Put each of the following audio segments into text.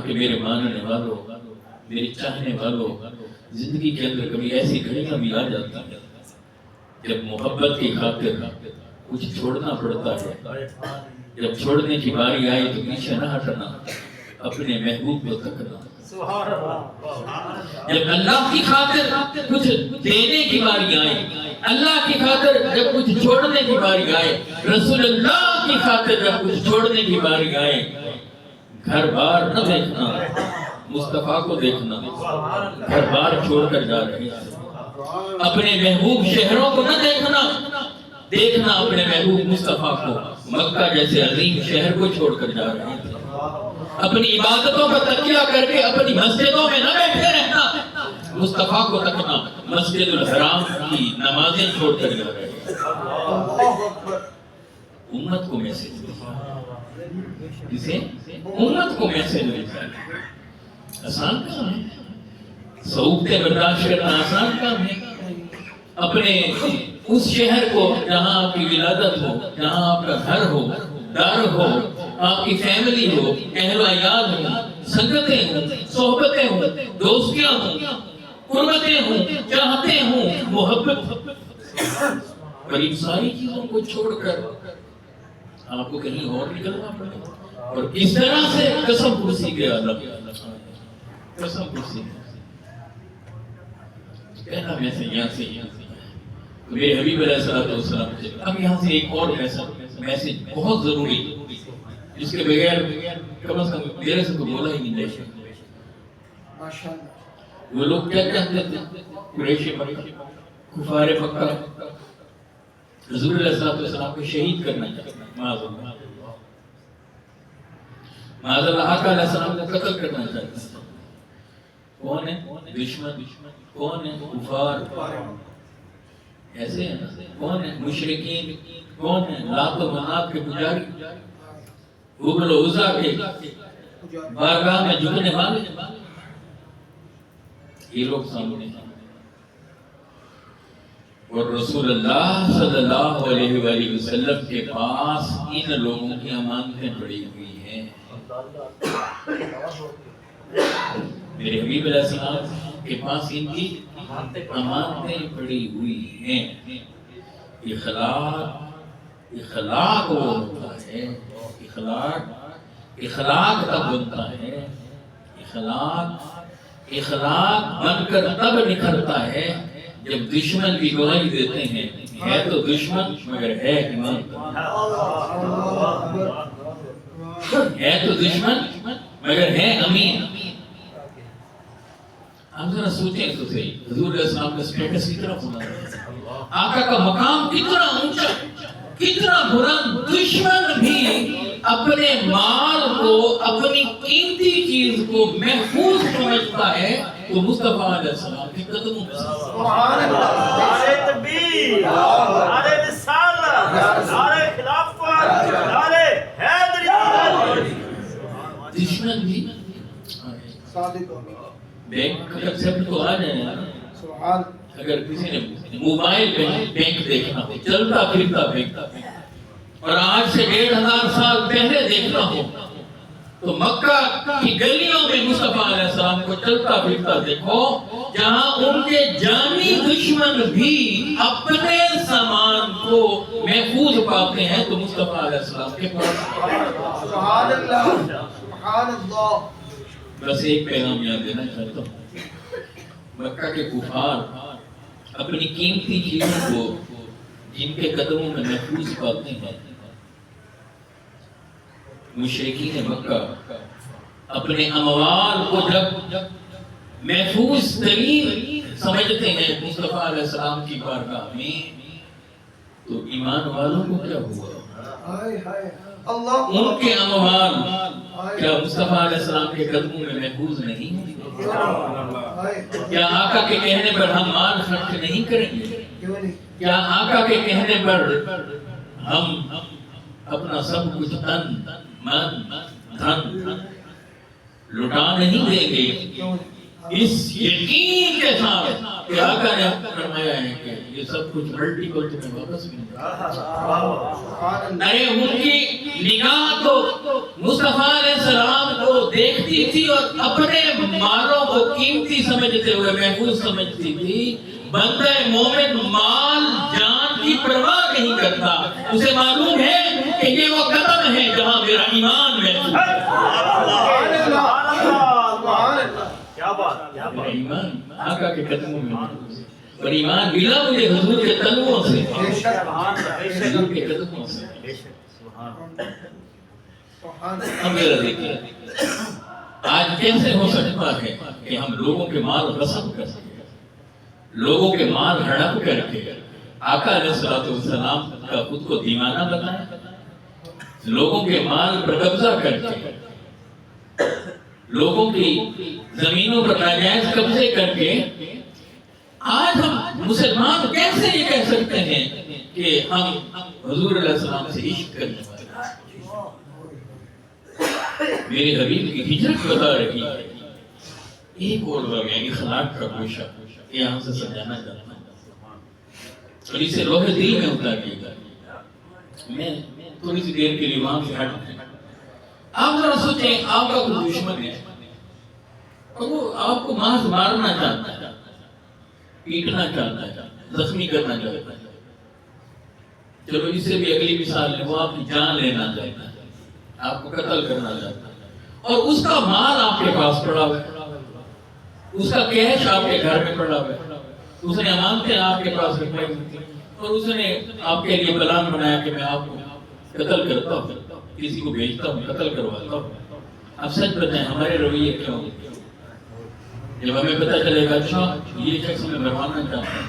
کہ میرے ماننے والوں، میرے چاہنے والوں، زندگی کے اندر کبھی ایسی گھڑیاں بھی آ جاتی ہیں جب محبت کی خاطر کچھ چھوڑنا پڑتا ہے. جب چھوڑنے کی باری آئی تو پیچھے نہ ہٹنا، اپنے محبوب کو تکنا. جب اللہ کی خاطر کچھ دینے کی باری آئے، اللہ کی خاطر جب کچھ چھوڑنے کی باری آئے، رسول اللہ کی خاطر جب کچھ چھوڑنے کی باری آئے، گھر بار نہ دیکھنا، مصطفیٰ کو دیکھنا. گھر بار چھوڑ کر جا رہے ہیں. اپنے محبوب شہروں کو نہ دیکھنا، دیکھنا اپنے محبوب مصطفیٰ کو. مکہ جیسے عظیم شہر کو چھوڑ کر جا رہے ہیں. اپنی عبادتوں پر تکیہ کر کے اپنی مسجدوں میں نہ بیٹھے رہنا، مصطفیٰ کو تکنا. مسجد الحرام کی نمازیں چھوڑ کر جا رہے ہیں. امت کو میسج اسے امت کو میسج ملتا ہے. آسان کام ہے، صعوبتیں برداشت کرنا آسان کام ہے. اپنے اس شہر کو جہاں آپ کی ولادت ہو، جہاں آپ کا گھر ہو، دار ہو، آپ کی فیملی ہو، اہل و عیال ہوں، سنگتیں ہوں، صحبتیں ہوں، دوستیاں ہوں، قربتیں ہوں، چاہتے ہوں، محبت، پر ان ساری چیزوں کو چھوڑ کر آپ کو کہیں اور نکلنا پڑے. اور اس طرح سے قسم کرسی کے عالم، قسم کرسی کہنا میں سے یہاں سے میرے حبیب علیہ السلام سے. اب یہاں سے ایک اور میسج بہت ضروری، جس کے بغیر کم از کم میرے سے تو بولا ہی نہیں جائے. وہ لوگ کیا کہتے تھے؟ قریش مکہ، کفار مکہ حضور علیہ السلام کو شہید کرنا چاہتے ہیں. معاذ اللہ آقا علیہ السلام کو قتل کرنا چاہتے ہیں. کون ہے دشمن؟ کون ہے کفار؟ ایسے ہیں. کون ہے مشرکین؟ کون ہے لات و منات کے پجاری، حبل و عزا کے بارگاہ میں جھکنے والے. یہ لوگ سامنے ہیں. اور رسول اللہ صلی اللہ علیہ وآلہ وسلم کے پاس ان لوگوں کی امانتیں پڑی ہوئی ہیں. میرے حبیب علیہ السلام کے پاس ان کی امانتیں پڑی ہوئی ہیں. اخلاق وہ ہوتا ہے، اخلاق تب بنتا ہے. اخلاق بن کر تب نکھرتا ہے جب دشمن بھی گواہی دیتے ہیں ہے تو دشمن مگر ہے ایمان. ہے تو دشمن مگر ہے امین. آپ ذرا سوچیں تو صحیح، حضور علیہ السلام کا سٹیٹس کتنا ہونا، آقا کا مقام کتنا اونچا، کتنا بلند. دشمن بھی اپنے مال کو، اپنی قیمتی چیز کو محفوظ سمجھتا ہے تو مصطفیٰ علیہ السلام کے قدموں میں. سبحان اللہ، نعرہ تکبیر، نعرہ رسالت، نعرہ خلافت، نعرہ حیدری. دشمن بھی بینک کا کنسپٹ تو آ جائے نا. اگر کسی نے موبائل بینک دیکھنا ہو، چلتا پھرتا بینک، اور آج سے 1500 سال پہلے دیکھنا ہو تو مکہ کی گلیوں میں مصطفیٰ علیہ السلام کو چلتا پھرتا دیکھو، جہاں ان کے جانی دشمن بھی اپنے سامان کو محفوظ پاتے ہیں تو مصطفیٰ علیہ السلام کے پاس. سبحان اللہ، سبحان اللہ. بس ایک پیغام یاد دینا چاہتا ہوں. مکہ کے کفار اپنی قیمتی چیزوں کو جن کے قدموں میں محفوظ پاتے ہیں، مشرکین مکہ اپنے اموال کو جب محفوظ ترین سمجھتے ہیں مصطفیٰ علیہ السلام کی بارگاہ میں، تو ایمان والوں کو کیا ہوا؟ ان کے اموال کیا مصطفیٰ علیہ السلام کے قدموں میں محفوظ نہیں ہوں گے؟ کیا آقا کے کہنے پر ہم مال خرچ نہیں کریں گے؟ کیا آقا کے کہنے پر ہم اپنا سب کچھ تن من دھن لٹا نہیں دیں گے؟ اس یقین کے ساتھ کہ آقا نے فرمایا ہے کہ یہ سب کچھ ملٹیپل تمہیں واپس ملے گا۔ ارے ان کی نگاہ تو مصطفیٰ علیہ السلام کو دیکھتی تھی اور اپنے مالوں کو قیمتی سمجھتے ہوئے محفوظ سمجھتی تھی۔ بندہ مومن مال جان کی پرواہ نہیں کرتا، اسے معلوم ہے کہ یہ وہ قدم ہے جہاں میرا ایمان ہے۔ کیا بات، کیا بات۔ ایمان آقا کے قدموں میں اور ایمان ملا مجھے حضور کے قدموں سے، حضور کے قدموں سے۔ اب میرا دیکھیں آج کیسے ہو سکتا ہے کہ ہم لوگوں کے مال غصب کر سکیں، لوگوں کے مال ہڑپ کر کے آقا علیہ السلام کا خود کو دیوانہ بنائے، لوگوں کے مال پر قبضہ کر کے، لوگوں کی زمینوں پر ناجائز قبضے کر کے آج ہم مسلمان کیسے یہ کہہ سکتے ہیں کہ ہم حضور علیہ السلام سے عشق کرنے والے ہیں؟ میرے حبیب کی ہجرت بتا رہی ہے۔ ایک اور واقعہ اخلاق کا گوشہ یہاں سے سمجھانا چاہتا ہوں اور اسے لوہے دل میں اتاریے گا۔ میں تھوڑی سی دیر کے لیے وہاں سے ہٹ جائیں۔ آپ ذرا سوچیں، آپ کا کوئی دشمن ہے اور وہ آپ کو محض مارنا چاہتا ہے، پیٹنا چاہتا ہے، زخمی کرنا چاہتا ہے۔ چلو اس سے بھی اگلی مثال ہے، وہ آپ کی جان لینا چاہتا ہے، آپ کو قتل کرنا چاہتا ہے اور اس کا مال آپ کے پاس پڑا ہوا ہے، اس کا کیش آپ کے گھر میں پڑا ہوا ہے، اس نے امانتیں آپ کے پاس رکھوائی ہوئی تھی اور اس نے آپ کے لیے پلان بنایا کہ میں آپ کو قتل کرتا ہوں، کسی کو بھیجتا ہوں، قتل کرواتا ہوں۔ اب سچ بتائیں ہمارے رویے کیوں ہوتے ہیں؟ جب ہمیں پتہ چلے گا اچھا یہ شخص ہمیں مروانا چاہتا ہے،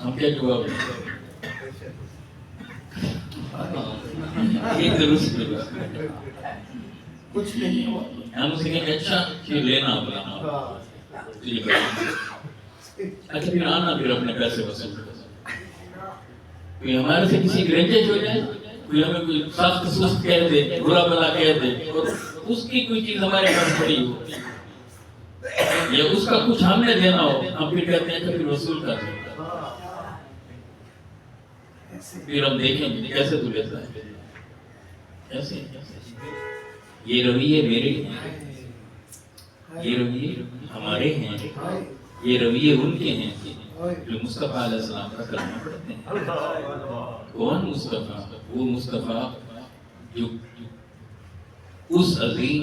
ہم کیا جواب دیں؟ یہ درست کچھ نہیں ہوا، ہم اسے کہیں اچھا یہ لینا اپنا، اچھا پھر آنا، پھر اپنے پیسے وصول کرنا۔ کوئی ہمارے سے کسی کی رنجش ہو جائے، کوئی ہمیں کوئی سخت سست کہہ دے، برا بھلا کہہ دے اور اس کی کوئی چیز ہمارے پاس پڑی ہو یا اس کا کچھ ہم نے دینا ہو، ہم پھر کہتے ہیں کہ پھر وصول کر دیں، پھر ہم دیکھیں گے کیسے تو لیتا ہے، کیسے؟ یہ رویے میرے ہیں، یہ رویے ہمارے ہیں، یہ رویے ان کے ہیں جو مصطفیٰ علیہ السلام کا کلمہ پڑھتے ہیں۔ کون مصطفیٰ؟ وہ مصطفیٰ جو اس عظیم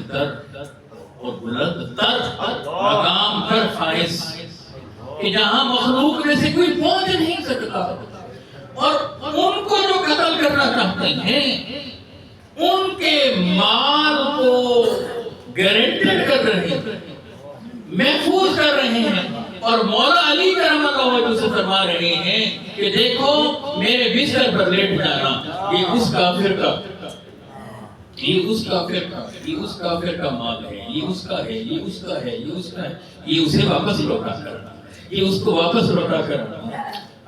تر اور بلند تر مقام پر فائز کہ جہاں مخلوق میں سے کوئی پہنچ نہیں سکتا، اور ان کو جو قتل کرنا چاہتے ہیں ان کے مال کو گارنٹیڈ کر رہے ہیں، محفوظ کر رہے ہیں، اور مولا علی کرم اللہ وجہہ سے فرما رہے ہیں کہ دیکھو میرے بستر پر لیٹ جانا، یہ اس کافر کا، یہ اس کافر کا، یہ اس کافر کا مال ہے، یہ اس کا ہے، یہ اس کا ہے، یہ اس کا ہے، یہ اسے واپس لوٹا کرنا، یہ اس کو واپس لوٹا کرنا۔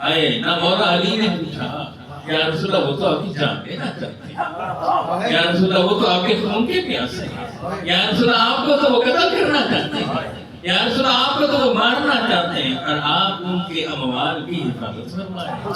آئے نہ مولا علی نے پوچھا یا رسول اللہ وہ تو آپ کی جان لینا چاہتے ہیں، یا رسول اللہ وہ تو آپ کے خون کے پیاسے ہیں، یا رسول اللہ آپ کو تو وہ قتل کرنا چاہتے ہیں، یا رسول اللہ آپ کو تو وہ مارنا چاہتے ہیں، اور آپ ان کے اموال کی حفاظت فرمائیں۔